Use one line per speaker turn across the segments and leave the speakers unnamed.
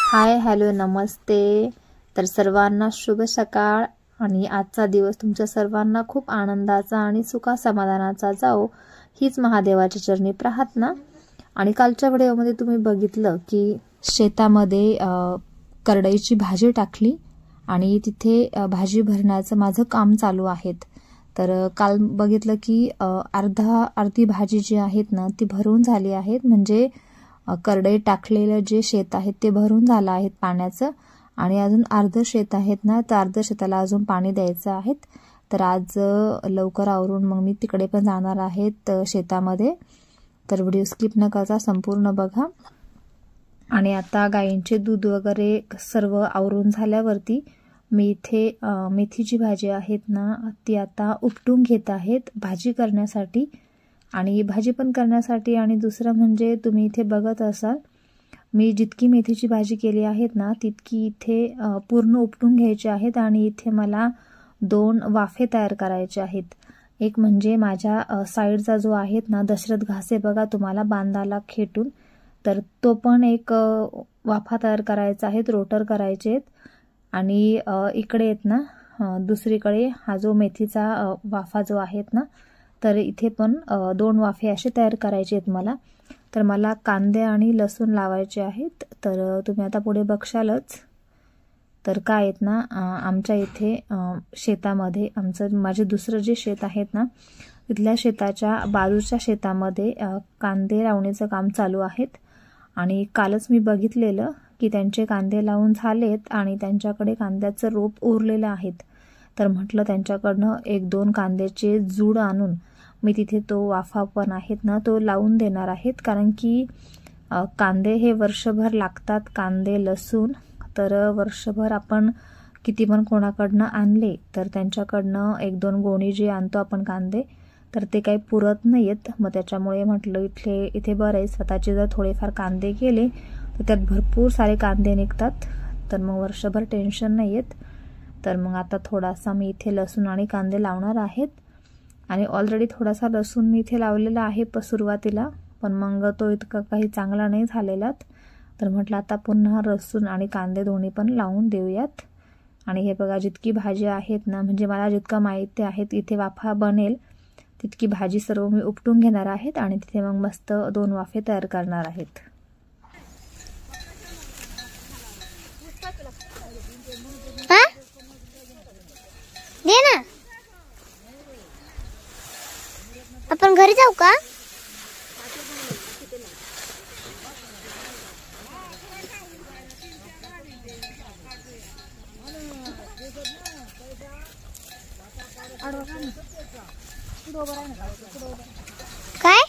Hi hello नमस्ते। तर सर्वांना शुभ सकाळ आणि आजचा दिवस तुमच्या सर्वांना खूप आनंदाचा आणि सुखा समाधानाचा जाओ हीच महादेवाच्या चरणी प्रार्थना। आणि कालच्या व्हिडिओमध्ये तुम्ही बघितलं की शेतामध्ये करडईची भाजी टाकली आणि तिथे भाजी भरण्याचं माझं काम चालू आहे। तर काल बघितलं की अर्धी भाजी जी आहेत ना ती भरून झाली आहेत, म्हणजे करडई टाकलेलं जे शेत आहे ते भरून झालं आहे पाण्याचं, आणि अजून अर्ध शेत आहेत ना तर अर्ध शेताला अजून पाणी द्यायचं आहे। तर आज लवकर आवरून मग मी तिकडे पण जाणार आहे शेतामध्ये। तर व्हिडिओ स्किप न करता संपूर्ण बघा। आणि आता गायींचे दूध वगैरे सर्व आवरून झाल्यावरती मी इथे मेथीची भाजी आहेत ना ती आता उपटून घेत आहेत भाजी करण्यासाठी, आणि भाजी पण करण्यासाठी। आणि दुसरं म्हणजे तुम्ही इथे बघत असाल मी जितकी मेथीची भाजी केली आहेत ना तितकी इथे पूर्ण उपटून घ्यायची आहेत। आणि इथे मला 2 वाफे तयार करायचे आहेत। एक म्हणजे माझ्या साईडचा जो आहेत ना दशरथ घासे बघा तुम्हाला बांधाला खेटून, तर तो पण एक वाफा तयार करायचा आहे, रोटर करायचे आहेत। आणि इकडे आहेत ना दुसरीकडे हा जो मेथीचा वाफा जो आहेत ना तर इथे पण 2 वाफे असे तयार करायचे आहेत मला। तर मला कांदे आणि लसूण लावायचे आहेत। तर तुम्ही आता पुढे बघशालच। तर काय आहेत ना आमच्या इथे शेतामध्ये माझे दुसरं जे शेत आहेत ना तिथल्या शेताच्या बाजूच्या शेतामध्ये कांदे लावण्याचं काम चालू आहेत। आणि कालच मी बघितलेलं की त्यांचे कांदे लावून झालेत आणि त्यांच्याकडे कांद्याचं रोप उरलेलं आहेत। तर म्हटलं त्यांच्याकडनं 1-2 कांद्याचे जूड आणून मी तिथे तो वाफा पण आहेत ना तो लावून देणार आहेत, कारण की कांदे हे वर्षभर लागतात, कांदे लसूण। तर वर्षभर आपण किती पण कोणाकडनं आणले तर त्यांच्याकडनं 1-2 गोणी जे आणतो आपण कांदे तर ते काही पुरत नाहीत। मग त्याच्यामुळे म्हटलं इथे बरं आहे, स्वतःचे जर थोडेफार कांदे केले तर त्यात भरपूर सारे कांदे निघतात, तर मग वर्षभर टेन्शन नाही येत। तर मग आता थोडासा मी इथे लसूण आणि कांदे लावणार आहेत। आणि ऑलरेडी थोडासा लसूण मी इथे लावलेला आहे सुरुवातीला, पण मग तो इतका काही चांगला नाही झालेला। तर म्हटलं आता पुन्हा लसूण आणि कांदे दोन्ही पण लावून देऊयात। आणि हे बघा जितकी भाजी आहेत ना, म्हणजे मला जितका माहिती आहे इथे वाफा बनेल तितकी भाजी सर्व मी उपटून घेणार आहेत आणि तिथे मग मस्त 2 वाफे तयार करणार आहेत।
आपण घरी जाऊ का? काय?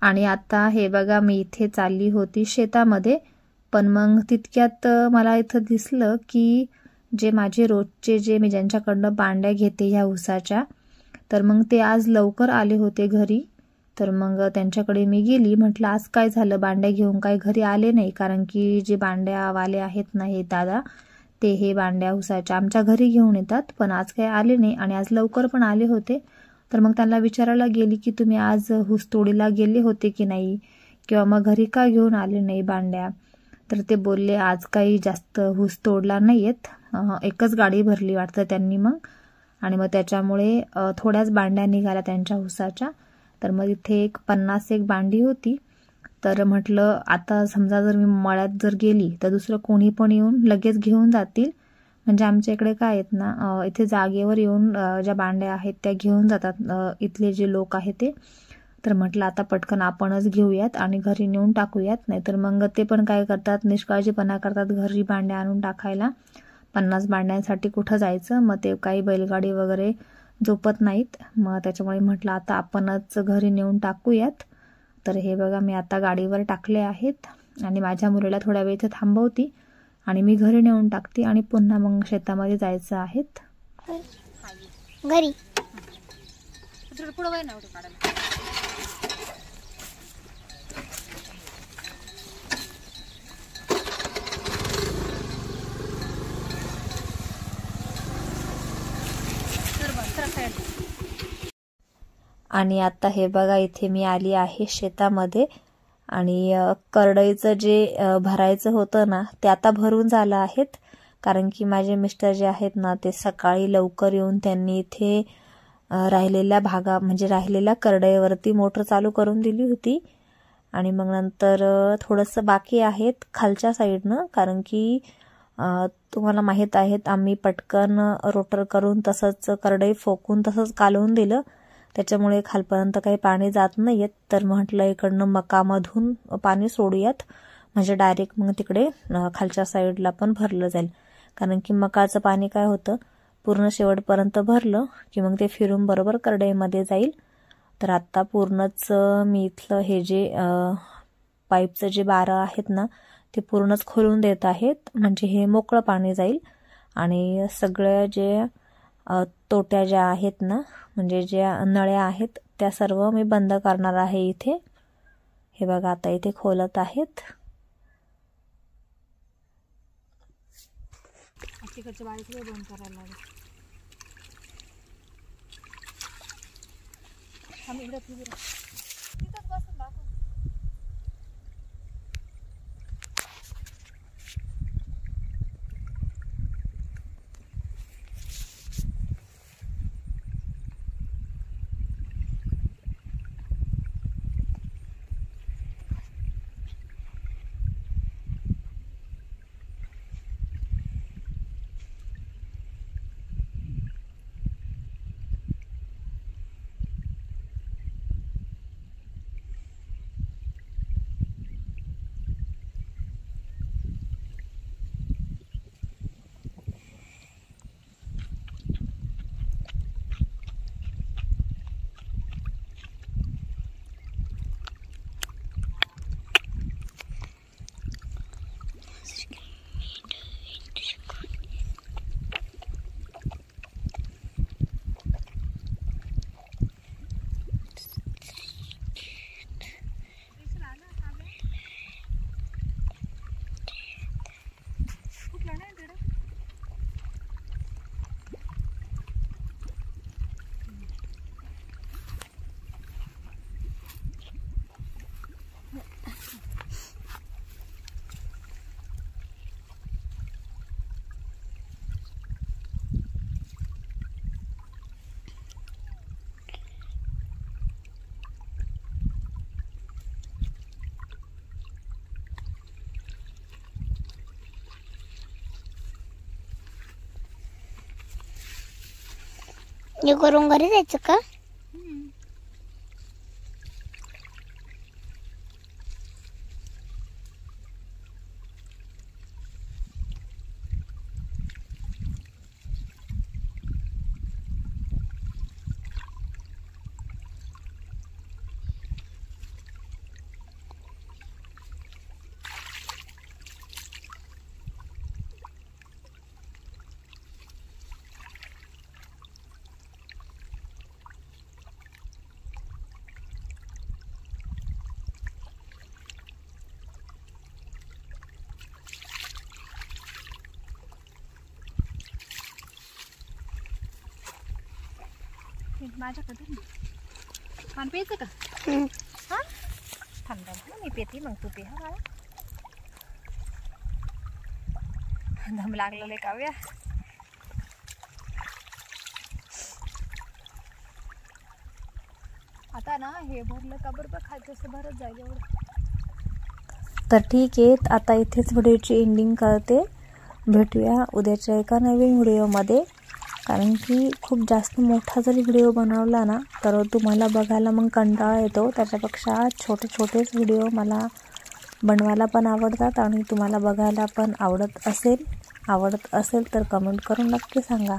आणि आता हे बघा मी इथे चालली होती शेतामध्ये, पण मग तितक्यात मला इथं दिसलं की जे माझे रोजचे जे मी ज्यांच्याकडनं बांड्या घेते ह्या ऊसाच्या, तर मग ते आज लवकर आले होते घरी। तर मग त्यांच्याकडे मी गेली, म्हटलं आज काय झालं बांड्या घेऊन काय घरी आले नाही, कारण की जे बांड्यावाले आहेत ना हे दादा ते हे बांड्या ऊसाच्या आमच्या घरी घेऊन येतात, पण आज काही आले नाही आणि आज लवकर पण आले होते। तर मग त्यांना विचारायला गेली की तुम्ही आज ऊस तोडीला गेले होते की नाही, किंवा मग घरी का घेऊन आले नाही बांड्या। तर ते बोलले आज काही जास्त ऊस तोडला नाहीयेत, एकच गाडी भरली वाटतं त्यांनी मग, आणि मग त्याच्यामुळे थोड्याच बांड्या निघाल्या त्यांच्या ऊसाच्या। तर मग इथे 50-1 बांडी होती। तर म्हटलं आता समजा जर मी मळ्यात जर गेली तर दुसरं कोणी पण येऊन लगेच घेऊन जातील, म्हणजे आमच्या इकडे काय आहेत ना इथे जागेवर येऊन ज्या बांड्या आहेत त्या घेऊन जातात इथले जे लोक आहेत ते। तर म्हटलं आता पटकन आपणच घेऊयात आणि घरी नेऊन टाकूयात, नाहीतर मग ते पण काय करतात निष्काळजीपणा करतात घरी बांड्या आणून टाकायला। 50 बांड्यांसाठी कुठं जायचं, मग ते काही बैलगाडी वगैरे झोपत नाहीत, मग त्याच्यामुळे म्हटलं आता आपणच घरी नेऊन टाकूयात। तर हे बघा मी आता गाडीवर टाकले आहेत आणि माझ्या मुलीला थोड्या वेळ इथे थांबवती आणि मी घरी नेऊन टाकते आणि पुन्हा मग शेतामध्ये जायचं आहे।
घरी.
थोडं पुढं वय ना एवढं काढायला. आणि आता हे बघा इथे मी आली आहे शेतामध्ये आणि करडईचं जे भरायचं होतं ना ते आता भरून झालं आहेत. कारण की माझे मिस्टर जे आहेत ना ते सकाळी लवकर येऊन त्यांनी इथे राहिलेल्या म्हणजे राहिलेल्या करडईवरती मोटर चालू करून दिली होती. आणि मग नंतर थोडंसं बाकी आहेत खालच्या साईडनं. कारण की तुम्हाला माहीत आहेत आम्ही पटकन रोटर करून तसंच करडई फोकून तसंच कालवून दिलं. त्याच्यामुळे खालपर्यंत काही पाणी जात नाही येत. तर म्हटलं इकडनं मकामधून पाणी सोडूयात म्हणजे डायरेक्ट मग तिकडे खालच्या साईडला पण भरलं जाईल. कारण की मकाचं पाणी काय होतं पूर्ण शेवटपर्यंत भरलं की मग ते फिरून बरोबर करडईमध्ये जाईल. तर आता पूर्णच मी इथलं हे जे पाईपचं जे बारं आहेत ना ते पूर्णच खोलून देत आहेत म्हणजे हे मोकळं पाणी जाईल. आणि सगळ्या जे तोट्या ज्या आहेत ना म्हणजे ज्या नळ्या आहेत त्या सर्व मी बंद करणार आहे इथे. हे बघा आता इथे खोलत आहेत. तिकडच्या बाळीकडे बंद करायला लागेल. आम्ही इकडे तिथंच बसून दाखव.
हे करून घरी जायचं का?
माझ्याकडे पाणी प्यायचं का? हा थंड मी पेते मग तू पे. हा मला दम लागलेलं काव्या. आता ना हे भरलं का बरोबर खायचं असं भरत जाईल एवढं. तर ठीक आहे आता इथेच व्हिडिओची एंडिंग करते. भेटूया उद्याच्या एका नवीन व्हिडिओमध्ये. कारण की खूप जास्त मोठा जरी व्हिडिओ बनवला ना तर तुम्हाला बघायला मग कंटाळा येतो. त्याच्यापेक्षा छोटे छोटेच व्हिडिओ मला बनवायला पण आवडतात आणि तुम्हाला बघायला पण आवडत असेल तर कमेंट करून नक्की सांगा.